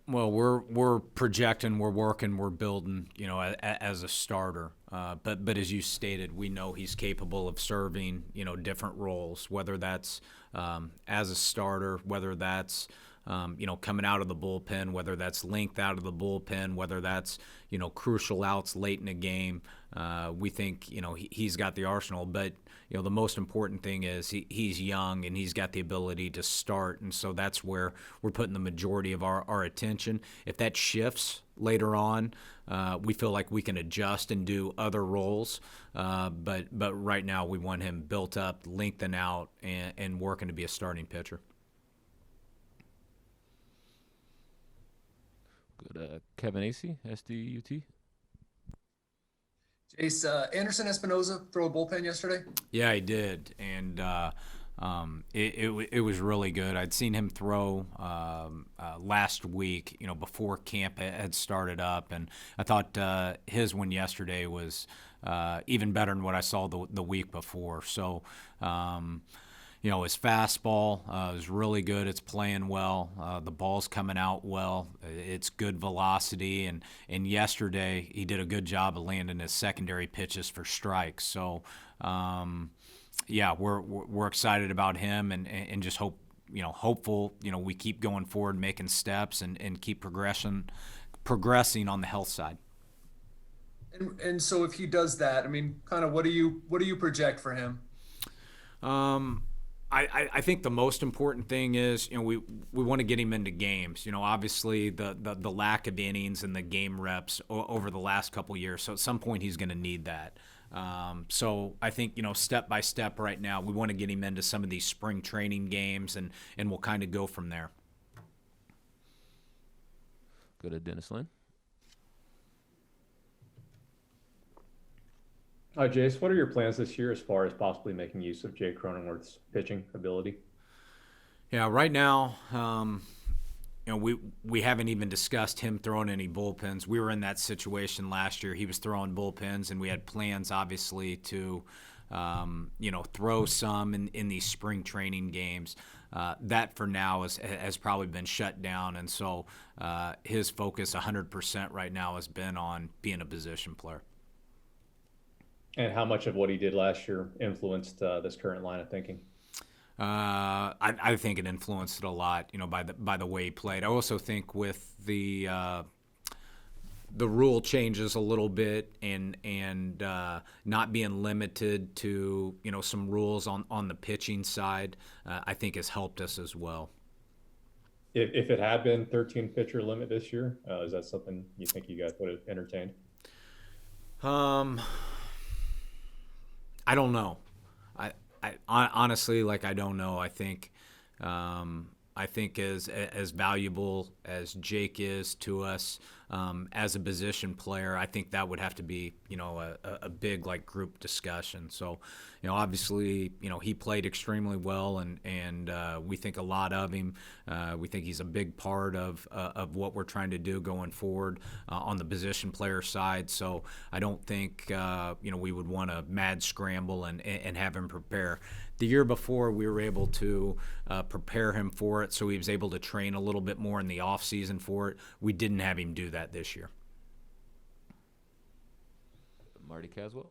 Well, we're projecting, we're working, we're building, as a starter. But as you stated, we know he's capable of serving, different roles, whether that's as a starter, whether that's coming out of the bullpen, whether that's length out of the bullpen, whether that's crucial outs late in the game. We think he's got the arsenal, but the most important thing is he's young and he's got the ability to start, and so that's where we're putting the majority of our attention. If that shifts later on, we feel like we can adjust and do other roles, but right now we want him built up, lengthen out, and working to be a starting pitcher. Good. Kevin Acey, SDUT. Jayce, Anderson Espinoza throw a bullpen yesterday? Yeah, he did, and it was really good. I'd seen him throw last week, before camp had started up, and I thought his one yesterday was even better than what I saw the week before. So. His fastball is really good. It's playing well. The ball's coming out well. It's good velocity. And yesterday, he did a good job of landing his secondary pitches for strikes. So, we're excited about him and just hopeful, we keep going forward, making steps and keep progressing on the health side. And so if he does that, I mean, kind of what do you project for him? I think the most important thing is, we want to get him into games. Obviously the lack of innings and the game reps over the last couple years. So at some point he's going to need that. So I think, step by step right now, we want to get him into some of these spring training games and we'll kind of go from there. Go to Dennis Lynn. Jayce, what are your plans this year as far as possibly making use of Jay Cronenworth's pitching ability? Yeah, right now, we haven't even discussed him throwing any bullpens. We were in that situation last year. He was throwing bullpens, and we had plans, obviously, to throw some in these spring training games. That for now has probably been shut down, and so his focus 100% right now has been on being a position player. And how much of what he did last year influenced this current line of thinking? I think it influenced it a lot, by the way he played. I also think with the rule changes a little bit and not being limited to some rules on the pitching side, I think has helped us as well. If it had been 13 pitcher limit this year, is that something you think you guys would have entertained? I don't know. I honestly, I don't know. I think as valuable as Jake is to us as a position player, I think that would have to be a big group discussion. So obviously he played extremely well and we think a lot of him. We think he's a big part of what we're trying to do going forward on the position player side. So I don't think we would want to mad scramble and have him prepare. The year before, we were able to prepare him for it, so he was able to train a little bit more in the off season for it. We didn't have him do that this year. Marty Caswell.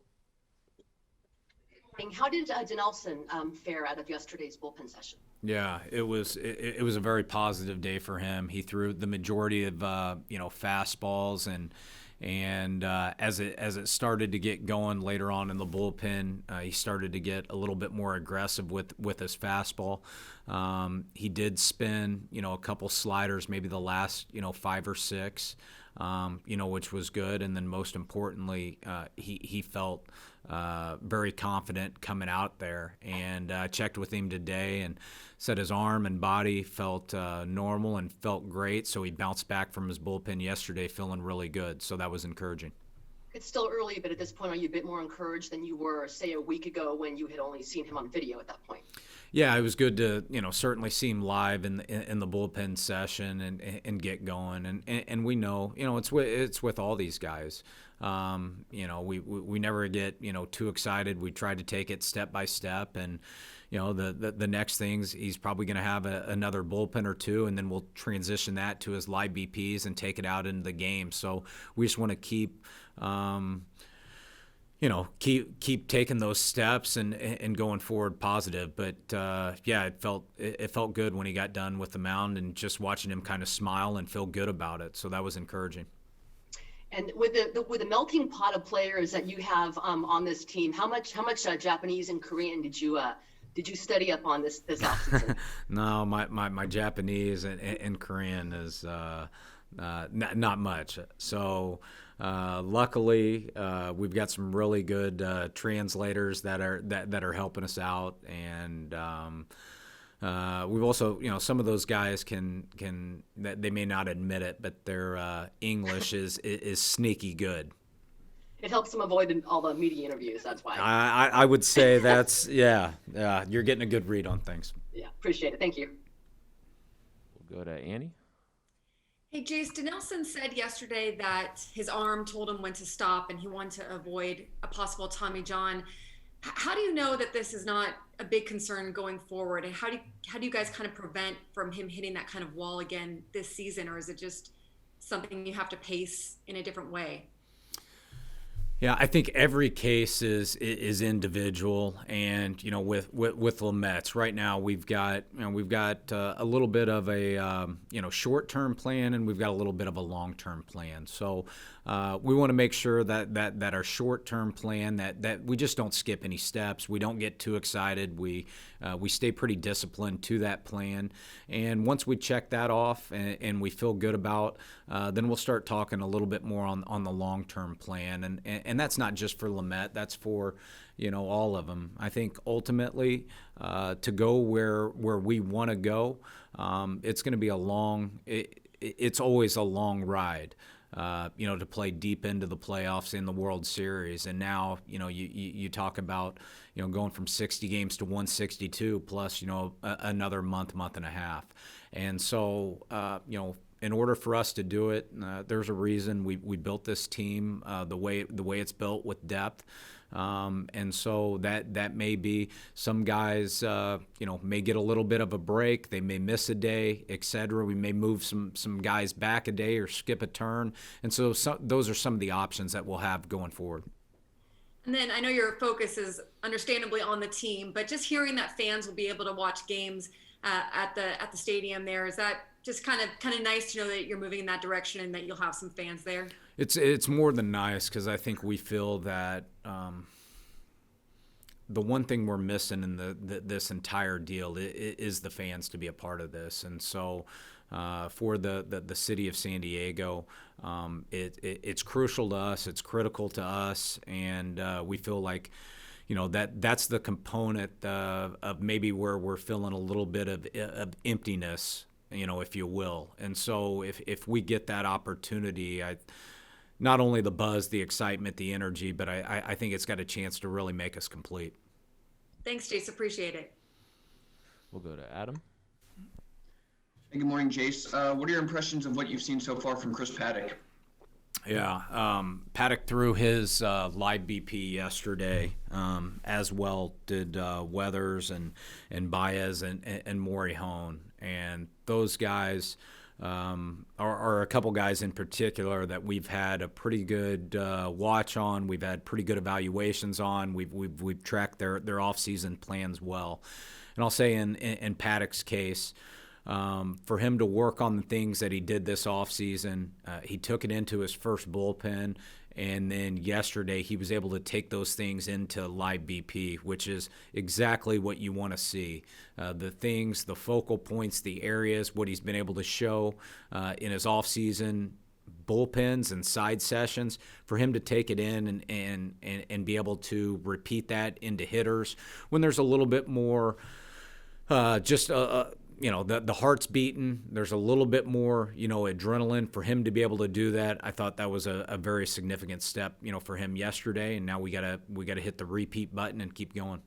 How did Dinelson fare out of yesterday's bullpen session? Yeah, it was a very positive day for him. He threw the majority of fastballs and as it started to get going later on in the bullpen, he started to get a little bit more aggressive with his fastball. He did spin a couple sliders, maybe the last 5 or 6, which was good. And then most importantly, he felt very confident coming out there. And I checked with him today and said his arm and body felt normal and felt great. So he bounced back from his bullpen yesterday feeling really good. So that was encouraging. It's still early, but at this point, are you a bit more encouraged than you were, say, a week ago when you had only seen him on video at that point? Yeah, it was good to certainly see him live in the bullpen session and get going. And we know it's with all these guys. We never get too excited. We try to take it step by step, and the next things, he's probably going to have another bullpen or two, and then we'll transition that to his live BPs and take it out into the game. So we just want to keep taking those steps and going forward positive. But it felt good when he got done with the mound, and just watching him kind of smile and feel good about it. So that was encouraging. And with the melting pot of players that you have on this team, how much Japanese and Korean did you study up on this offseason? No, my Japanese and Korean is not much. So luckily, we've got some really good translators that are helping us out, and we've also, some of those guys can they may not admit it, but their English is sneaky good. It helps them avoid all the media interviews. That's why. I would say that's you're getting a good read on things. Yeah, appreciate it. Thank you. We'll go to Annie. Hey, Jayce, Dinelson said yesterday that his arm told him when to stop and he wanted to avoid a possible Tommy John. How do you know that this is not a big concern going forward? And how do you guys kind of prevent from him hitting that kind of wall again this season? Or is it just something you have to pace in a different way? Yeah, I think every case is individual, and with Lamet's right now we've got a little bit of a short-term plan, and we've got a little bit of a long-term plan. So we want to make sure that our short-term plan that we just don't skip any steps, we don't get too excited, we stay pretty disciplined to that plan, and once we check that off and we feel good about, then we'll start talking a little bit more on the long-term plan, and that's not just for Lamet, that's for all of them. I think ultimately to go where we want to go, it's going to be it's always a long ride. To play deep into the playoffs in the World Series, and now you talk about going from 60 games to 162 plus another month and a half, and so in order for us to do it, there's a reason we built this team the way it's built with depth. And so that may be some guys, may get a little bit of a break. They may miss a day, etc. We may move some guys back a day or skip a turn. And so those are some of the options that we'll have going forward. And then I know your focus is understandably on the team, but just hearing that fans will be able to watch games at the stadium there, is that just kind of nice to know that you're moving in that direction and that you'll have some fans there? It's more than nice, because I think we feel that the one thing we're missing in this entire deal is the fans to be a part of this, and so for the city of San Diego, it's crucial to us, it's critical to us, and we feel like that's the component of maybe where we're feeling a little bit of emptiness, if you will. And so if we get that opportunity, not only the buzz, the excitement, the energy, but I think it's got a chance to really make us complete. Thanks, Jayce. Appreciate it. We'll go to Adam. Hey, good morning, Jayce. What are your impressions of what you've seen so far from Chris Paddock? Yeah, Paddock threw his live BP yesterday, as well did Weathers and Baez and Morejón, and those guys are a couple guys in particular that we've had a pretty good watch on. We've had pretty good evaluations on. We've tracked their off-season plans well, and I'll say in Paddock's case, for him to work on the things that he did this offseason, he took it into his first bullpen, and then yesterday he was able to take those things into live BP, which is exactly what you want to see. The things, the focal points, the areas, what he's been able to show in his offseason bullpens and side sessions, for him to take it in and be able to repeat that into hitters when there's a little bit more the heart's beating, there's a little bit more, adrenaline. For him to be able to do that, I thought that was a very significant step, for him yesterday. And now we gotta hit the repeat button and keep going.